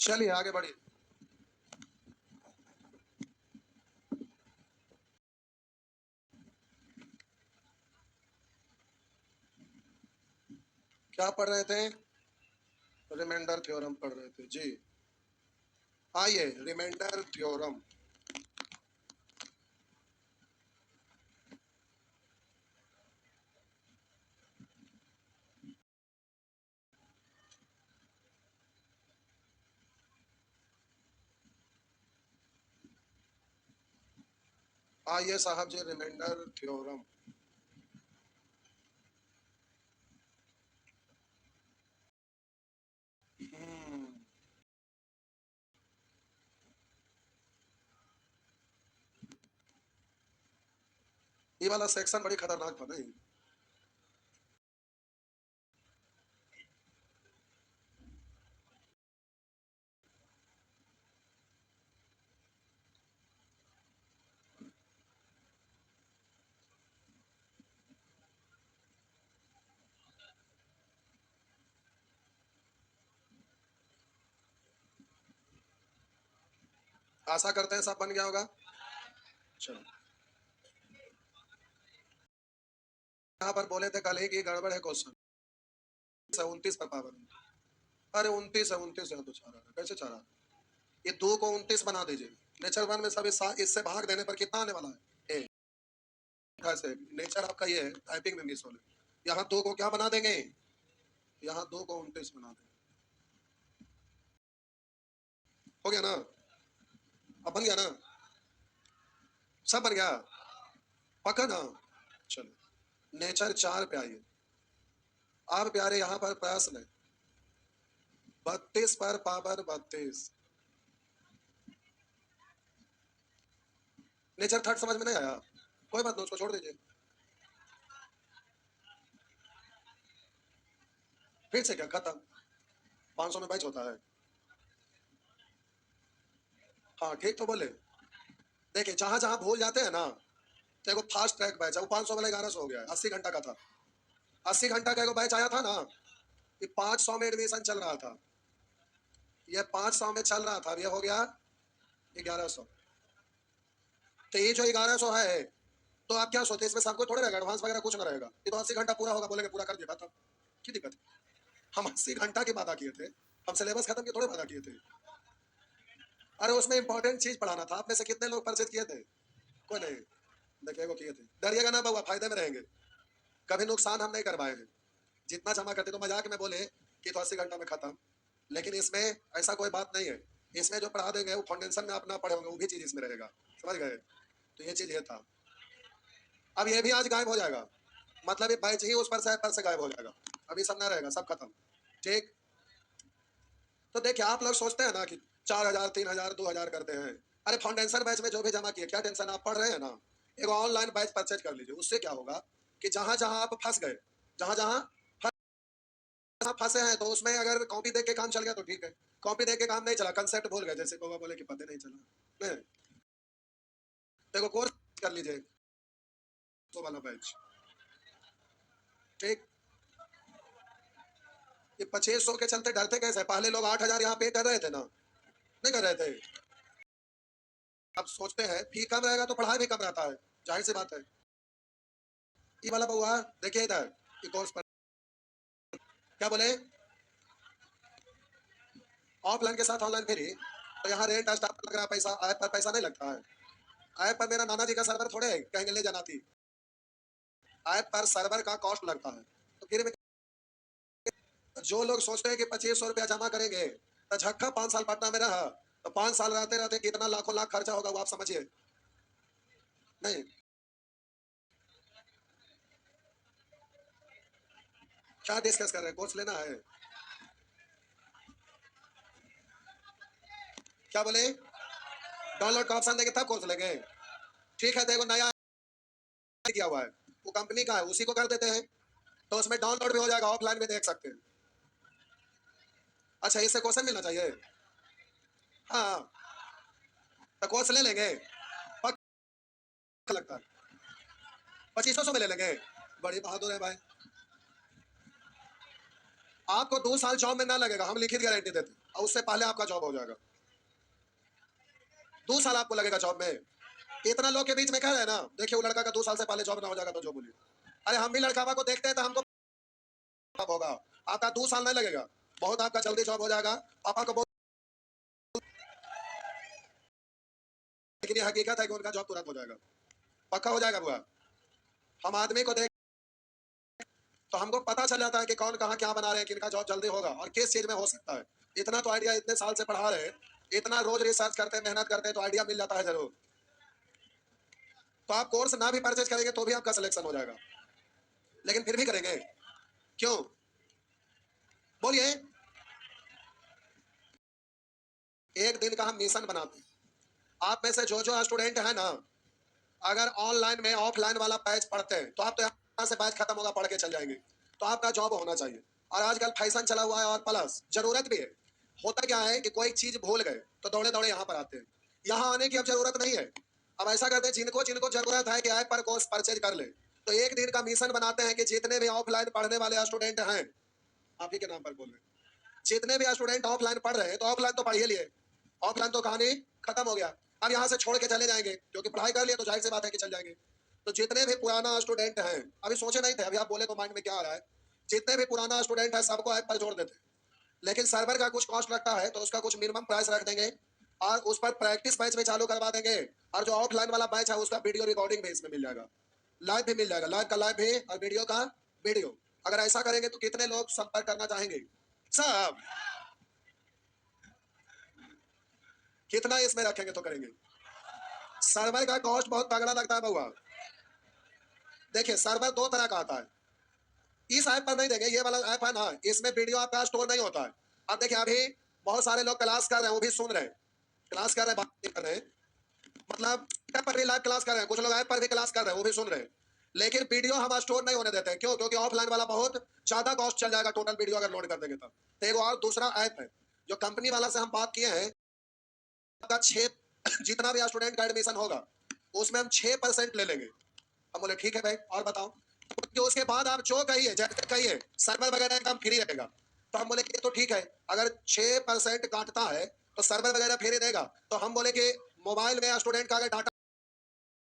चलिए आगे बढ़िए। क्या पढ़ रहे थे? रिमाइंडर थ्योरम पढ़ रहे थे जी। आइए रिमाइंडर थ्योरम। आइए साहब जी रिमाइंडर थ्योरम। ये वाला सेक्शन बड़ी खतरनाक था नहीं? आशा करते हैं सब बन गया होगा। चलो, यहाँ पर बोले थे कल ही की गड़बड़ है क्वेश्चन। 29 पर पावर। अरे 29 है तो चाह रहा है, कैसे चाह रहा है? ये 2 को 29 बना दीजिए। नेचर वन में सब इससे भाग देने पर कितना आने वाला है? ऐसे नेचर आपका ये है, टाइपिंग में मिस हो रही। यहाँ 2 को क्या बना देंगे? यहाँ 2 को 29 बना देंगे। हो गया ना? अब बन गया ना? सब बन गया? पक्का ना? चलो नेचर 4 पे आइए। अब प्यारे यहाँ पर प्रश्न है 32 पर पावर 32। नेचर थर्ड समझ में नहीं आया? कोई बात नहीं, उसको छोड़ दीजिए। फिर से क्या खत्म? 500 में बैच होता है। हाँ ठीक तो बोले। देखिए जहां जहां भूल जाते हैं ना, तो एगो फास्ट ट्रैक बैच है, वो 500 वाला 1100 हो गया है, 80 घंटा का था। 80 घंटा का एगो बैच आया था ना, ये 500 में एडमिशन चल रहा था। ये 500 में चल रहा था, अब ये हो गया 1100। तो ये जो 1100 है, तो आप क्या सोचते हैं इसमें सबको थोड़े रहेगा एडवांस वगैरह कुछ ना रहेगा? ये तो 80 घंटा पूरा होगा, बोलेंगे पूरा कर दिया था, की दिक्कत है? हम 80 घंटा की वादा किए थे, हम सिलेबस खत्म के थोड़े वादा किए थे। अरे उसमें इंपॉर्टेंट चीज पढ़ाना था। आप में से कितने लोग परचेज किए थे? कोई नहीं। देखिए वो किए थे। डरिएगा ना बाबा, फायदे में रहेंगे। कभी नुकसान हम नहीं करवाए हैं। जितना जमा करते तो मजाक में बोले कि तो 80 घंटा में खत्म, लेकिन इसमें ऐसा कोई बात नहीं है। इसमें जो पढ़ा देंगे वो फाउंडेशन में आप ना पढ़े होंगे, वो भी चीज इसमें रहेगा। समझ गए? तो ये चीज ये था। अब ये भी आज गायब हो जाएगा, मतलब ये बैच ही उस पर से गायब हो जाएगा। अभी सब ना रहेगा, सब खत्म। ठीक। तो देखिए आप लोग सोचते हैं ना कि 4000 3000 2000 करते हैं। अरे फाउंडेशन बैच में जो भी जमा किए, क्या टेंशन? आप पढ़ रहे हैं ना, एक ऑनलाइन बैच परचेज कर लीजिए। उससे क्या होगा कि जहां जहां आप फंस गए, जहां जहां फंसे हैं, तो उसमें अगर कॉपी देख के काम चल गया तो ठीक है। कॉपी देख के काम नहीं चला, कंसेप्ट भूल गए, जैसे कोई बोले कि पता नहीं चला नहीं, देखो कोर्स कर लीजिए तो वाला बैच। ठीक। ये 2500 के चलते डरते कैसे? पहले लोग 8000 यहाँ पे कर रहे थे ना, नहीं कर रहे थे? अब सोचते हैं फी कम रहेगा तो पढ़ाई भी कम रहता है, जाहिर सी बात है। ये वाला बउआ देखिए इधर, ये कोर्स पर क्या बोले? ऑफलाइन के साथ ऑनलाइन फ्री। तो यहाँ रेंट स्टाफ लग रहा है पैसा, ऐप पर पैसा नहीं लगता है। ऐप पर मेरा नाना जी का सर्वर थोड़े है, कहेंगे ले जाना थी। ऐप पर सर्वर का कॉस्ट लगता है। तो फिर जो लोग सोचते हैं कि 2500 रुपया जमा करेंगे तो झक्का 5 साल पटना में रहा, तो 5 साल रहते रहते कितना लाखों लाख खर्चा होगा वो आप समझिए। नहीं, क्या डिस्कस कर रहे हैं? कोर्स लेना है? क्या बोले? डाउनलोड का ऑप्शन देंगे तब कोर्स लेंगे। ठीक है, देखो नया किया हुआ है, वो कंपनी का है, उसी को कर देते हैं, तो उसमें डाउनलोड भी हो जाएगा, ऑफलाइन में देख सकते हैं। अच्छा इससे क्वेश्चन मिलना चाहिए। हाँ तो कोर्स ले लेंगे, पक्का लगता है। 2500 में ले लेंगे। बड़ी बहादुर है भाई। आपको 2 साल जॉब में ना लगेगा, हम लिखित गारंटी देते हैं। और उससे पहले आपका जॉब हो जाएगा। 2 साल आपको लगेगा जॉब में। इतना लोग के बीच में कह रहे हैं ना, देखिए वो लड़का का 2 साल से पहले जॉब ना हो जाएगा तो जो बोलिए, अरे हम भी लड़का को देखते हैं तो हमको जॉब होगा। आपका 2 साल नहीं लगेगा, बहुत आपका जल्दी जॉब हो जाएगा। पापा को बहुत, लेकिन ये हकीकत है कि उनका जॉब तुरंत हो जाएगा, पक्का हो जाएगा बुआ। हम आदमी को देख तो हमको पता चल जाता है कि कौन कहाँ क्या बना रहे हैं, किनका जॉब जल्दी होगा और किस चीज में हो सकता है। इतना तो आइडिया इतने साल से पढ़ा रहे हैं, इतना रोज रिसर्च करते हैं, मेहनत करते हैं, तो आइडिया मिल जाता है जरूर। तो आप कोर्स ना भी परचेज करेंगे तो भी आपका सिलेक्शन हो जाएगा, लेकिन फिर भी करेंगे क्यों बोलिए। एक दिन का हम मिशन बनाते हैं। आप में से जो जो स्टूडेंट है ना, अगर ऑनलाइन में ऑफलाइन वाला बैच पढ़ते हैं तो आप तो यहाँ से बैच खत्म होगा पढ़ के चल जाएंगे, तो आपका जॉब होना चाहिए। और आजकल फैशन चला हुआ है और प्लस जरूरत भी है। होता क्या है कि कोई चीज भूल गए तो दौड़े दौड़े यहाँ पर आते हैं, यहाँ आने की अब जरूरत नहीं है। अब ऐसा करते हैं, जिनको जिनको जरूरत है कि ऐप पर कोर्स परचेज कर ले, तो एक दिन का मिशन बनाते हैं कि जितने भी ऑफलाइन पढ़ने वाले स्टूडेंट हैं, आप ही के नाम पर बोल रहे हैं, जितने भी स्टूडेंट ऑफलाइन पढ़ रहे हैं तो ऑफलाइन तो पढ़ ही लिए, ऑफलाइन तो कहानी खत्म हो गया। अब यहाँ से छोड़ के चले जाएंगे क्योंकि पढ़ाई कर लिया तो जाहिर सी बात है कि चल जाएंगे। तो जितने भी पुराना स्टूडेंट हैं, अभी सोचे नहीं थे, अभी आप बोले तो माइंड में क्या आ रहा है, जितने भी पुराना स्टूडेंट है सबको ऐप पर जोड़ देते हैं। लेकिन सर्वर का कुछ कॉस्ट लगता है तो उसका कुछ मिनिमम प्राइस रख देंगे और उस पर प्रैक्टिस बैच भी चालू करवा देंगे। और जो ऑफलाइन वाला बैच है उसका वीडियो रिकॉर्डिंग भी इसमें मिल जाएगा, लाइव भी मिल जाएगा, लाइव का लाइव भी और वीडियो का वीडियो। अगर ऐसा करेंगे तो कितने लोग संपर्क करना चाहेंगे सब, कितना इसमें रखेंगे तो करेंगे। सर्वर का कॉस्ट बहुत तगड़ा लगता है बउआ। देखिए सर्वर 2 तरह का आता है, इस ऐप पर नहीं देंगे, ये वाला ऐप है ना, इसमें वीडियो आपका स्टोर नहीं होता है। अब देखिए अभी बहुत सारे लोग क्लास कर रहे हैं, वो भी सुन रहे हैं, क्लास कर रहे हैं, बात नहीं कर रहे हैं, मतलब ऐप पर भी लाइव क्लास कर रहे हैं, कुछ लोग ऐप पर भी क्लास कर रहे हैं, वो भी सुन रहे हैं। लेकिन वीडियो हम स्टोर नहीं होने देते हैं, क्यों? क्योंकि ऑफलाइन वाला बहुत ज्यादा कॉस्ट चल जाएगा टोटल वीडियो अगर लोड कर देंगे तब। तो एक और दूसरा ऐप है जो कंपनी वाला से हम बात किए हैं, आपका 6 जितना भी स्टूडेंट का एडमिशन होगा उसमें हम 6% ले लेंगे। हम बोले ठीक है भाई, और बताओ। तो उसके बाद आप जो कहिए, जैसे कहिए सर्वर वगैरह एकदम फ्री रहेगा। तो हम बोले कि ये तो ठीक है, अगर 6% काटता है तो सर्वर वगैरह फ्री देगा। तो हम बोले कि मोबाइल में स्टूडेंट का अगर डाटा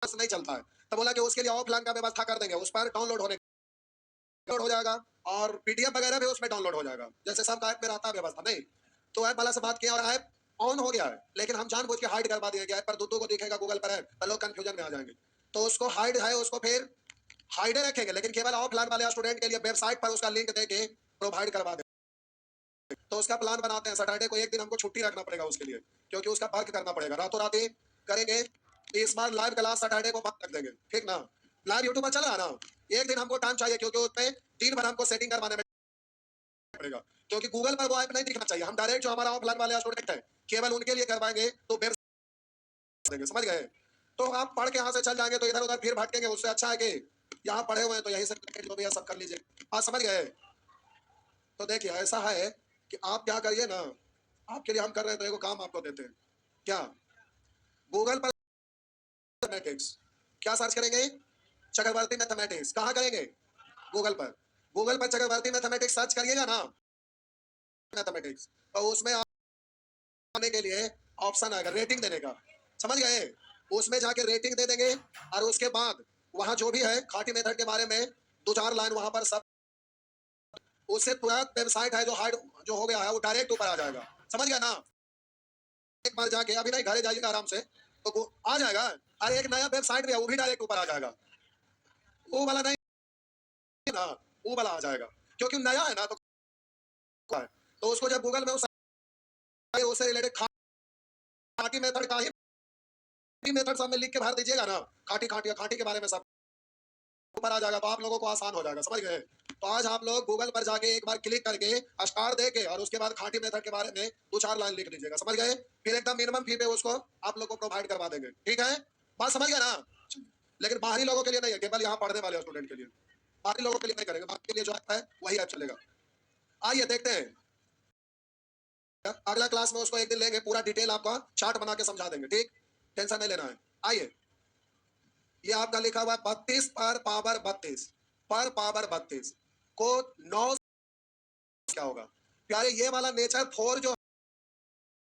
नहीं चलता है तो बोला कि उसके लिए ऑफलाइन का व्यवस्था कर देंगे, उस पर डाउनलोड हो जाएगा और पीडीएफ वगैरह भी उसमें डाउनलोड हो जाएगा, जैसे सब ऐप में रहता है व्यवस्था। नहीं तो ऐप वाला से बात किया और ऐप ऑन हो गया है, लेकिन हम जानबूझ के हाइड करवा दिए कि ऐप पर दूधू को दिखेगा गूगल पर है तो लोग कंफ्यूजन में आ जाएंगे। तो उसको हाइड है, उसको फिर हाइडे रखेंगे, लेकिन केवल ऑफलाइन वाले स्टूडेंट के लिए वेबसाइट पर उसका लिंक देके प्रोवाइड करवा दें। तो उसका प्लान बनाते हैं, सैटरडे को एक दिन हमको छुट्टी रखना पड़ेगा उसके लिए, क्योंकि उसका वर्क करना पड़ेगा, रातों रात ही करेंगे। इस बार लाइव क्लास सैटरडे को बंद रख देंगे, ठीक ना? लाइव यूट्यूब पर चल रहा है ना, एक दिन हमको टाइम चाहिए क्योंकि उसमें दिन भर हमको सेटिंग करवाने में पड़ेगा, क्योंकि गूगल पर वो ऐप नहीं दिखना चाहिए। हम डायरेक्ट जो हमारा ऑफलाइन वाले स्टूडेंट है केवल उनके लिए करवाएंगे, तो वेब देंगे, समझ गए? तो आप पढ़ के यहाँ से चल जाएंगे तो इधर उधर फिर भटकेंगे, उससे अच्छा है कि यहाँ पढ़े हुए हैं तो यहीं से जो भी है सब कर लीजिए। हाँ समझ गए? तो देखिए ऐसा है कि आप क्या करिए ना, आपके लिए हम कर रहे हैं तो एगो काम आपको देते हैं। क्या? गूगल पर मैथमेटिक्स क्या सर्च करेंगे? चक्रवर्ती मैथमेटिक्स। कहाँ करेंगे? गूगल पर। गूगल पर चक्रवर्ती मैथमेटिक्स सर्च करिएगा ना, मैथमेटिक्स, तो उसमें आने के लिए ऑप्शन आएगा रेटिंग देने का, समझ गए? उसमें जाके रेटिंग दे देंगे और उसके बाद वहां जो भी है खाटी मेथड के बारे में 2-4 लाइन वहां पर सब, उससे तुरंत वेबसाइट है जो हाइड जो हो गया है वो डायरेक्ट ऊपर आ जाएगा, समझ गया ना? एक बार जाके अभी नहीं घरे जाइएगा आराम से तो आ जाएगा। अरे एक नया वेबसाइट भी है वो भी डायरेक्ट ऊपर आ जाएगा, वो वाला नहीं ना, वो वाला आ जाएगा क्योंकि नया है ना। तो उसको जब गूगल में उससे रिलेटेड खाटी मेथड का ही मेथड सब में लिख के भर दीजिएगा ना, खाटी खाटी खाटी के बारे में सब ऊपर आ जाएगा, तो आप लोगों को आसान हो जाएगा, समझ गए? तो आज आप लोग गूगल पर जाके एक बार क्लिक करके स्टार दे के और उसके बाद खाटी मेथड के बारे में 2-4 लाइन लिख लीजिएगा, समझ गए? फिर एकदम मिनिमम फी पे उसको आप लोग को प्रोवाइड करवा देंगे, ठीक है? बात समझ गए ना? लेकिन बाहरी लोगों के लिए नहीं है, केवल यहाँ पढ़ने वाले स्टूडेंट के लिए, बाहरी लोगों के लिए नहीं करेंगे, बाकी के लिए जो है वही ऐप चलेगा। आइए देखते हैं, अगला क्लास में उसको एक दिन लेंगे, पूरा डिटेल आपका चार्ट बना के समझा देंगे, ठीक? टेंशन नहीं लेना है। आइए ये आपका लिखा हुआ है 32 पर पावर 32 पर पावर 32 को 9 क्या होगा प्यारे? ये वाला नेचर 4 जो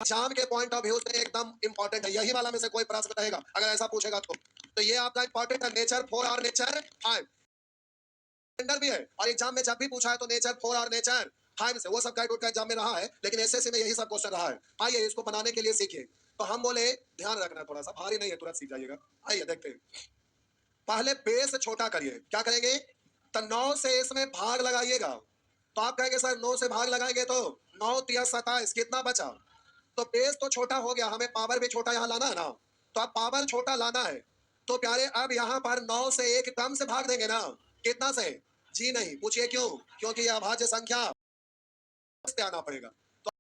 एग्जाम के पॉइंट ऑफ व्यू से एकदम इंपॉर्टेंट है। यही वाला में से कोई प्रश्न रहेगा अगर ऐसा पूछेगा तो ये आपका इंपॉर्टेंट है। नेचर 4 और नेचर 5 भी है, और एग्जाम में जब भी पूछा है तो नेचर 4 और नेचर 5 से वो सब गाइड का एग्जाम में रहा है, लेकिन एसएससी में यही सब क्वेश्चन रहा है। आइए इसको बनाने के लिए सीखिए। तो हम बोले ध्यान रखना, थोड़ा सा भारी नहीं है, तुरंत सीख जाइएगा। आइए देखते हैं। पहले बेस छोटा करिए। क्या करेंगे? तो 9 से इसमें भाग लगाइएगा। तो आप कहेंगे सर 9 से भाग लगाएंगे तो 9 तिया 27 कितना बचा? तो बेस तो छोटा हो गया, हमें पावर भी छोटा यहाँ लाना है ना, तो अब पावर छोटा लाना है। तो प्यारे अब यहाँ पर 9 से एक कम से भाग देंगे ना, कितना से? जी नहीं, पूछिए क्यों? क्योंकि यह अभाज्य संख्या पे आना पड़ेगा, तो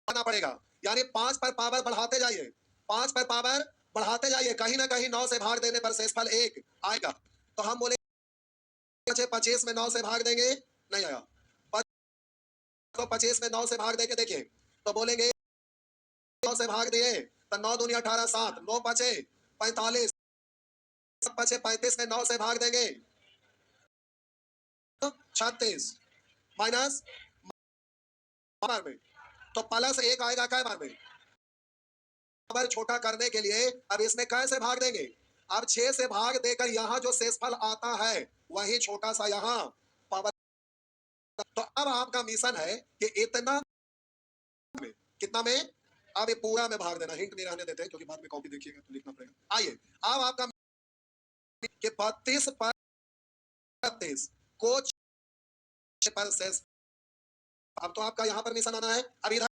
आना पड़ेगा, यानी 5 पर पावर बढ़ाते जाइए, 5 पर पावर बढ़ाते जाइए, कहीं ना कहीं 9 से भाग देने पर शेषफल 1 आएगा। तो हम बोले 25 में 9 से भाग देंगे, नहीं आया। तो 25 में 9 से भाग देके देखिए, तो बोलेंगे 9 से भाग दिए तो 9 दूनी 18 7 9 बचे 45 बचे 35 में 9 से भाग देंगे 36 माइनस बार में, तो प्लस 1 आएगा कै बार में? पावर छोटा करने के लिए अब इसमें कैसे भाग देंगे? अब 6 से भाग देकर यहाँ जो शेषफल आता है वही छोटा सा यहाँ पावर। तो अब आपका मिशन है कि इतना में, कितना में? अब ये पूरा में भाग देना, हिंट नहीं रहने देते क्योंकि बाद में कॉपी देखिएगा तो लिखना पड़ेगा। आइए अब आपका कि 32 पर 32 को पर शेष। अब तो आपका यहाँ पर मिशन आना है। अब इधर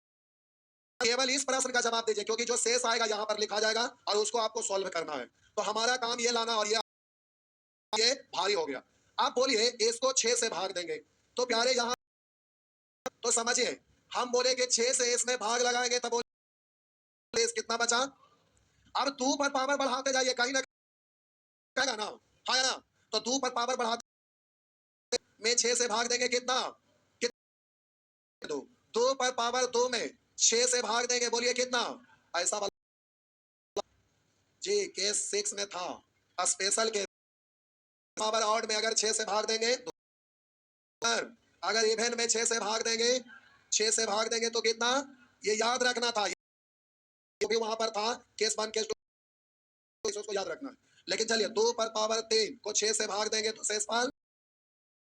केवल इस प्रश्न का जवाब दीजिए, क्योंकि जो शेष आएगा यहाँ पर लिखा जाएगा और उसको आपको सॉल्व करना है। तो हमारा काम ये लाना, और ये भारी हो गया। आप बोलिए इसको 6 से भाग देंगे, तो प्यारे यहाँ तो समझिए, हम बोले कि 6 से इसमें भाग लगाएंगे तब बोले इस कितना बचा? अब 2 पर पावर बढ़ाते जाइए, कहीं ना कहेगा ना, हाँ ना, तो 2 पर पावर बढ़ाते में 6 से भाग देंगे कितना? दो, 2 पर पावर 2 में 6 से भाग देंगे, बोलिए कितना? ऐसा वाला जी केस 6 में था, स्पेशल केस। पावर ऑड में अगर 6 से भाग देंगे, अगर इवेन में 6 से भाग देंगे, 6 से भाग देंगे तो कितना? ये याद रखना था, ये भी वहां पर था केस 1 केस 2, इसको याद रखना है। लेकिन चलिए 2 पर पावर 3 को 6 से भाग देंगे तो शेषफल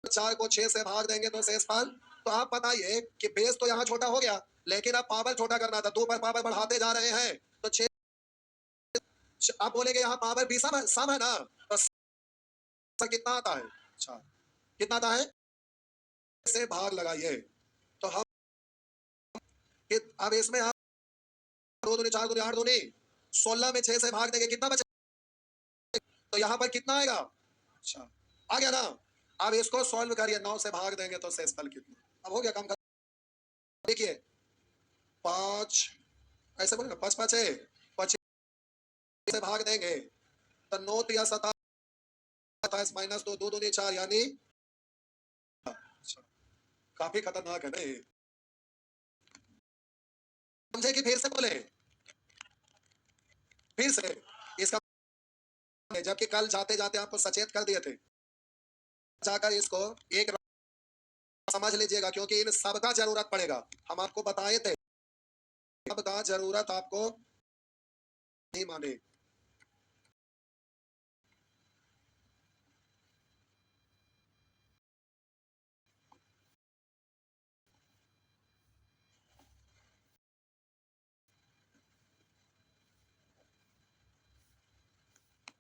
4 को 6 से भाग देंगे तो शेषफल। तो आप बताइए कि बेस तो यहाँ छोटा हो गया, लेकिन अब पावर छोटा करना था, 2 पर पावर बढ़ाते जा रहे हैं तो 6। आप बोलेंगे यहाँ पावर भी सम है ना, तो कितना आता है? अच्छा कितना आता है? से भाग लगाइए। तो हम अब इसमें आप 2 दूनी 4 दूनी 8 दूनी 16 में 6 से भाग देंगे, कितना बचे? तो यहाँ पर कितना आएगा? अच्छा आ गया ना। अब इसको सॉल्व करिए, 9 से भाग देंगे तो शेषफल कितना? अब हो गया काम। देखिए 5 ऐसे बोले ना, 5 5 है 25 से भाग देंगे तो 9 तिया 27 माइनस 2 2 दूनी 4 यानी काफी खतरनाक है नहीं? समझे कि फिर से बोले? फिर से इसका, जबकि कल जाते जाते आपको सचेत कर दिए थे, जाकर इसको एक समझ लीजिएगा, क्योंकि इन सबका जरूरत पड़ेगा। हम आपको बताए थे सबका जरूरत आपको नहीं माने।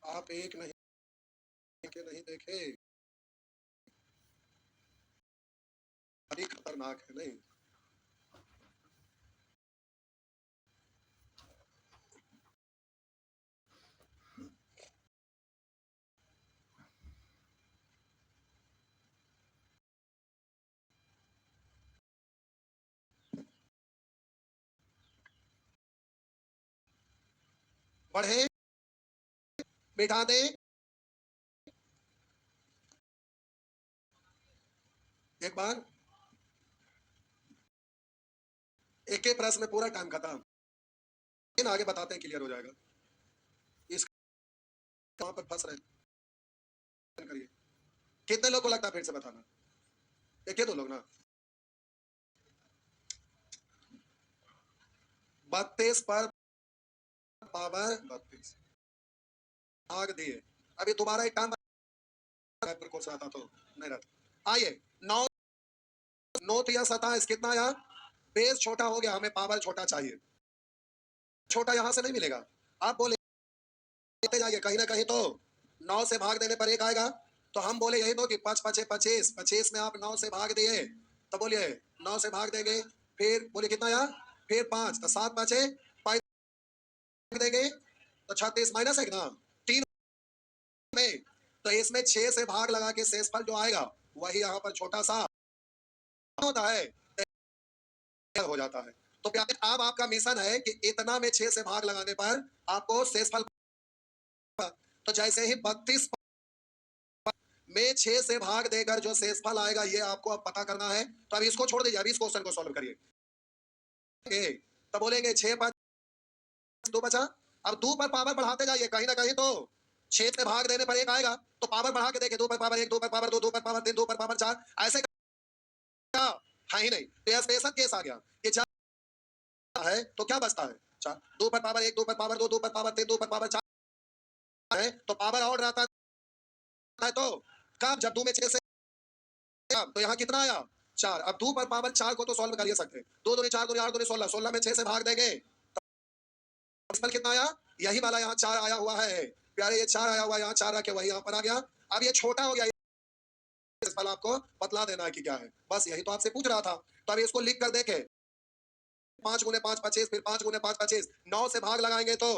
आप एक नहीं के नहीं देखे, अभी खतरनाक है नहीं? बढ़े बिठा दे, एक बार एक एक प्रश्न में पूरा टाइम खत्म, लेकिन आगे बताते हैं क्लियर हो जाएगा। इस कहां पर फंस रहे हैं करिए। कितने लोग को लगता है? फिर से बताना, एक दो लोग ना। 32 पर पावर 32 भाग दिए। अभी दोबारा एक काम पर कोर्स आता तो नहीं रहता। आइए, 9 9 या 27 कितना आया? बेस छोटा हो गया, हमें पावर छोटा चाहिए। छोटा यहां से नहीं मिलेगा, आप बोले जाइए कहीं ना कहीं तो 9 से भाग देने पर एक आएगा। तो हम बोले यही तो कि 5 5 25 25 में आप 9 से भाग दिए तो बोलिए 9 से भाग देंगे, फिर बोलिए कितना आया, फिर 5 तो 7 5 देंगे तो 36 माइनस है ना 3 में। तो इसमें 6 से भाग लगा के शेषफल जो आएगा वही यहाँ पर छोटा सा होता है, हो जाता है। तो प्यारे अब आपका मिशन है कि इतना में 6 से भाग लगाने पर आपको शेषफल, तो जैसे ही 32 में 6 से भाग देकर जो शेषफल आएगा ये आपको अब पता करना है। तो अब इसको छोड़ दीजिए, अभी इस क्वेश्चन को सॉल्व करिए। तो बोलेंगे 6 5 2 बचा। अब 2 पर पावर बढ़ाते जाइए कहीं ना कहीं तो 6 से भाग देने पर एक आएगा, तो पावर बढ़ा के देखे 2 पर पावर 1 2 पर पावर 2 2 पर पावर 3 2 पर पावर 4 ऐसे क्या है ही नहीं। तो यह स्पेशल केस आ गया कि 4 है तो क्या बचता है 4, 2 पर पावर 1 2 पर पावर 2 2 पर पावर 3 2 पर पावर 4 है, तो पावर और रहता है। तो कब जब 2 में 6 से, तो यहाँ कितना आया 4। अब 2 पर पावर 4 को तो सॉल्व कर ही सकते हैं। 2 दूनी 4 दूनी 8 दूनी 16, 16 में 6 से भाग देंगे तो कितना आया, यही वाला यहाँ 4 आया हुआ है प्यारे, ये 4 आया हुआ यहाँ 4 रखे वही यहाँ पर आ गया। अब ये छोटा हो गया, इस वाला आपको बतला देना है कि क्या है, बस यही तो आपसे पूछ रहा था। तो अभी इसको लिख कर देखे 5 गुने 5 25, फिर 5 गुने 5 25, 9 से भाग लगाएंगे तो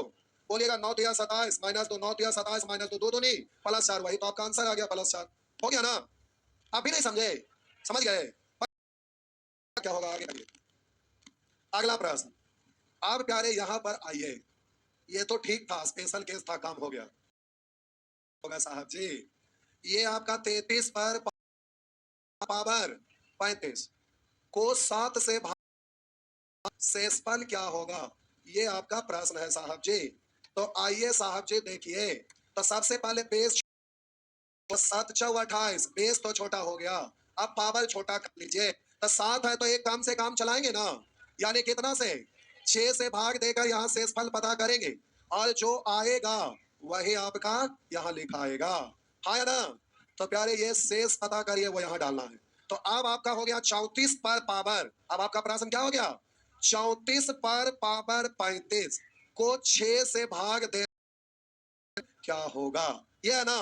बोलिएगा 9 तिया 27 माइनस 2, 9 तिया 27 माइनस 2, 2 दूनी प्लस 4, वही तो आपका आंसर आ गया प्लस 4। हो गया ना? आप भी नहीं समझे, समझ गए क्या होगा आगे? अगला प्रश्न। अब प्यारे यहाँ पर आइए, ये तो ठीक था, स्पेशल केस था, काम हो गया होगा साहब जी। ये आपका 33 पर पावर 35 को 7 से भाग शेषफल क्या होगा, ये आपका प्रश्न है साहब जी। तो आइए साहब जी देखिए, तो सबसे पहले बेस तो 7 चौ 28, बेस तो छोटा हो गया, अब पावर छोटा कर लीजिए। तो 7 है तो एक काम से काम चलाएंगे ना, यानी कितना से 6 से भाग देकर यहाँ शेषफल पता करेंगे और जो आएगा वही आपका यहाँ लिखा आएगा, है ना? तो प्यारे ये शेष पता करिए वो यहाँ डालना है। तो अब आपका हो गया 34 पर पावर, अब आपका प्रश्न क्या हो गया, 34 पर पावर 35 को 6 से भाग दे क्या होगा, ये है ना?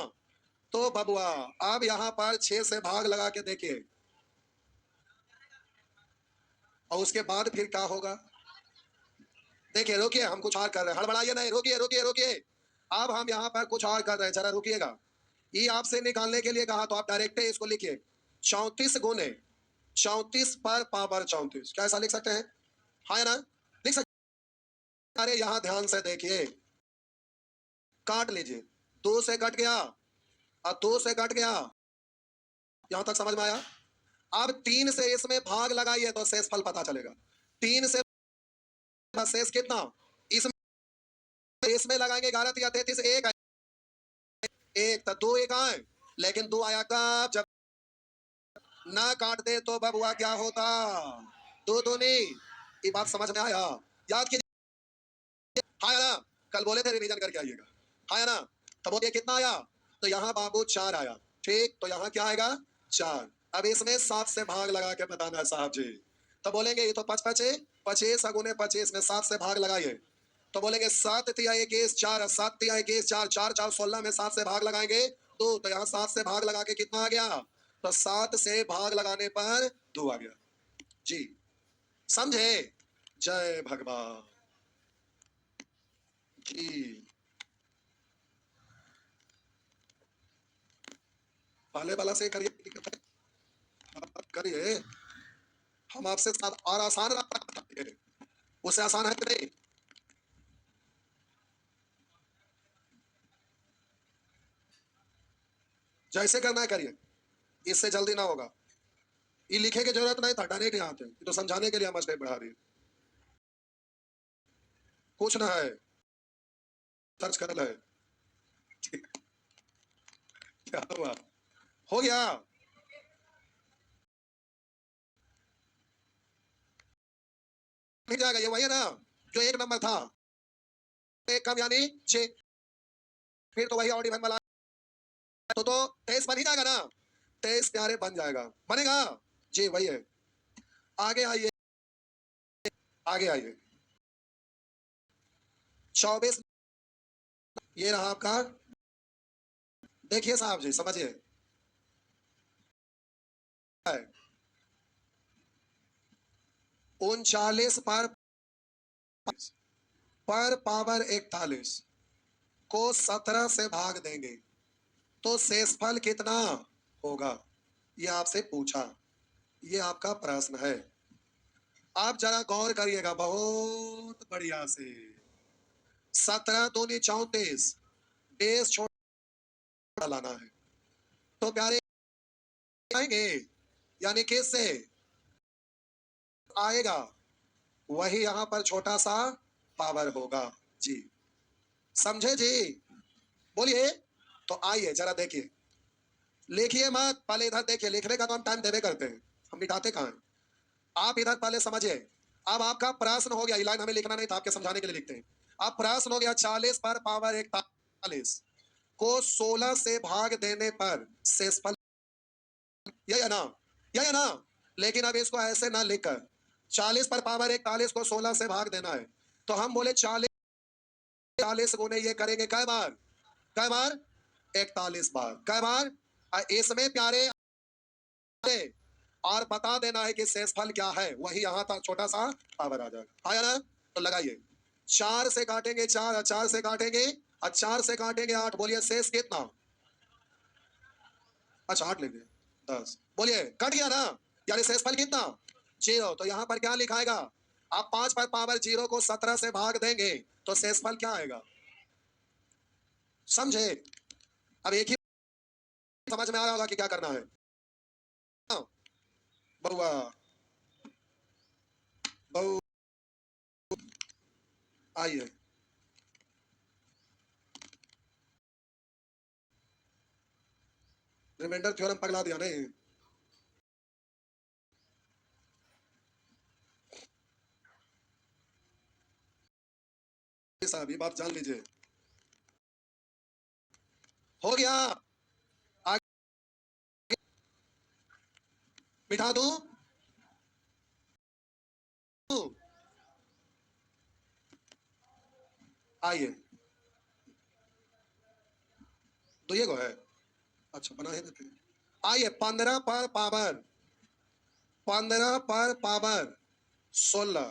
तो बबुआ अब यहाँ पर 6 से भाग लगा के देखिए और उसके बाद फिर क्या होगा। देखिए रुकिए, हम कुछ और कर रहे हैं, हड़बड़ाइए नहीं, रुकिए रुकिए रुकिए। अब हम यहाँ पर कुछ और कर रहे हैं, जरा रुकिएगा। ये आपसे निकालने के लिए कहा तो आप डायरेक्ट इसको लिखिए 34 गुने 34 पर पावर 34, क्या ऐसा लिख सकते हैं? हाँ या ना, लिख सकते। अरे यहाँ ध्यान से देखिए, काट लीजिए, 2 से कट गया और 2 से कट गया, यहाँ तक समझ में आया? अब 3 से इसमें भाग लगाइए तो शेषफल पता चलेगा। 3 से शेष कितना, इसमें इसमें लगाएंगे 11 या 33, एक एक तो 2 एक आए, लेकिन 2 आया कब, जब ना काटते तो बबुआ क्या होता, 2 दूनी। ये बात समझ में आया? याद कीजिए, हाँ या ना? कल बोले थे रिवीजन करके आइएगा, हाँ या ना? तो बोलिए कितना आया, तो यहाँ बाबू 4 आया, ठीक, तो यहाँ क्या आएगा 4। अब इसमें 7 से भाग लगा के बताना है साहब जी। तो बोलेंगे ये तो 5 25 25 गुने 25 में 7 से भाग लगाइए, तो बोलेंगे 7 तिया 21 4, 7 तिया 21 4, 4 4 16 में 7 से भाग लगाएंगे 2, तो यहाँ 7 से भाग लगा के कितना आ गया, तो 7 से भाग लगाने पर 2 आ गया जी, समझे? जय भगवान जी। पहले वाला से करिए, करिए, हम आपसे और आसान रास्ता बताते हैं, उससे आसान है कि नहीं? जैसे करना है करिए, इससे जल्दी ना होगा। ये लिखे की जरूरत नहीं था, डायरेक्ट यहाँ थे, तो समझाने के लिए हम स्टेप बढ़ा रही है, कुछ ना है, सर्च कर ले। क्या हुआ, हो गया? मिल जाएगा, ये वही है ना जो 1 नंबर था, 1 कम यानी 6, फिर तो वही ऑड इवन वाला, तो 23 बन ही जाएगा ना, 23 प्यारे बन जाएगा, बनेगा जी, वही है। आगे आइए, आगे आइए, 24 ये रहा आपका। देखिए साहब जी, समझिए, 39 पर पावर 41 को 17 से भाग देंगे तो शेषफल कितना होगा, ये आपसे पूछा, ये आपका प्रश्न है। आप जरा गौर करिएगा बहुत बढ़िया से। 17 दूनी 34, बेस छोटा लाना है, तो प्यारे आएंगे, यानी किससे आएगा, वही यहां पर छोटा सा पावर होगा जी, समझे जी, बोलिए। तो आइए जरा देखिए, लिखिए मत, पहले इधर देखिए, लिखने का तो हम टाइम देवे करते हैं, हम मिटाते कहां हैं। आप इधर पहले समझिए। अब आपका प्रश्न हो गया, ये लाइन हमें लिखना नहीं था, आपके समझाने के लिए लिखते हैं। अब प्रश्न हो गया, 40 पर पावर 41 को 16 से भाग देने पर शेषफल, यही है ना, यही है ना। लेकिन अब इसको ऐसे ना लिखकर 40 पर पावर 41 को 16 से भाग देना है, तो हम बोले 40 गुने ये करेंगे कै बार, कै बार 41 बार, कै बार, इसमें प्यारे और बता देना है कि शेषफल क्या है, वही यहां तक छोटा सा पावर आ जाएगा, आया ना। तो लगाइए, 4 से काटेंगे 4, 4 से काटेंगे और 4 से काटेंगे 8, बोलिए शेष कितना, अच्छा 8 लिख दिए, 10, बोलिए कट गया ना, यानी शेषफल कितना 0। तो यहां पर क्या लिखाएगा, आप 5 पर पावर 0 को 17 से भाग देंगे तो शेषफल क्या आएगा, समझे। अब एक ही समझ में आ रहा होगा कि क्या करना है, हाँ, बउआ बउ, आइए, रिमाइंडर थ्योरम पगला दिया नहीं, साहब ये बात जान लीजिए, हो गया, आगे बिठा दूं, आइए, तो ये को है, अच्छा बना है देते हैं। आइए, 15 पर पावर, 15 पर पावर 16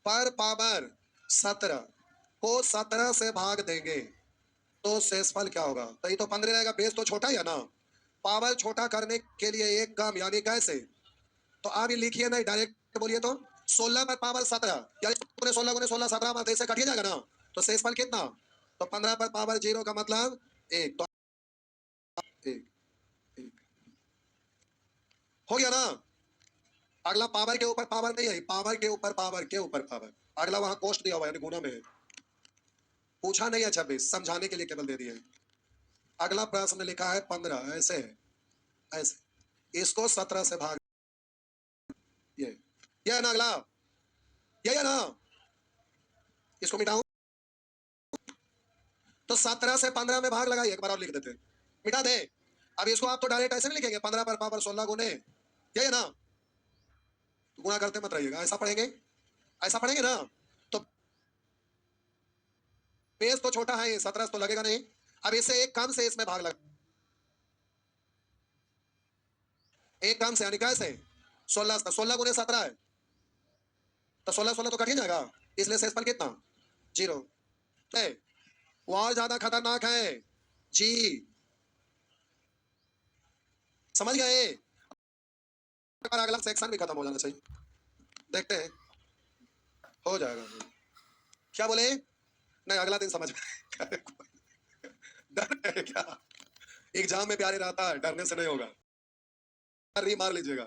पर पावर 17 को 17 से भाग देंगे तो शेषफल क्या होगा, तो ये तो 15 रहेगा, बेस तो छोटा ही है ना, पावर छोटा करने के लिए एक कम, यानी कैसे, तो आप ये लिखिए नहीं, डायरेक्ट बोलिए, तो 16 पर पावर 17, यानी 16 गुने 16 17 बार ऐसे कटिए जाएगा ना, तो शेषफल कितना, तो 15 पर पावर 0 का मतलब 1, तो 1, 1 हो गया ना। अगला पावर के ऊपर पावर नहीं है, पावर के ऊपर पावर के ऊपर पावर, अगला वहां कोष्ट दिया हुआ है, यानी गुना में है, पूछा नहीं है 26, समझाने के लिए केवल दे दिए। अगला प्रश्न लिखा है 15, ऐसे है, ऐसे, इसको 17 से भाग, ये है ना अगला, ये है ना, इसको मिटाऊं, तो 17 से 15 में भाग लगाइए, एक बार और लिख देते, मिटा दे। अब इसको आप तो डायरेक्ट ऐसे नहीं लिखेंगे, 15 पर पावर 16 गुने, यही है ना, गुणा करते मत रहिएगा, ऐसा पढ़ेंगे, ऐसा पढ़ेंगे ना, तो बेस तो छोटा है, 17 तो लगेगा नहीं। अब इससे एक कम से इसमें भाग लगा, एक कम से, यानी कैसे, 16, 16 गुने 17 है, तो 16 16 तो कट ही जाएगा, इसलिए शेषफल कितना 0 है, वो और ज्यादा खतरनाक है जी, समझ गए। अगला सेक्शन भी खत्म हो जाना चाहिए, देखते हैं, हो जाएगा, क्या बोले, नहीं अगला दिन समझ में डर है क्या, एग्जाम में प्यारे रहता है, डरने से नहीं होगा, री मार लीजिएगा।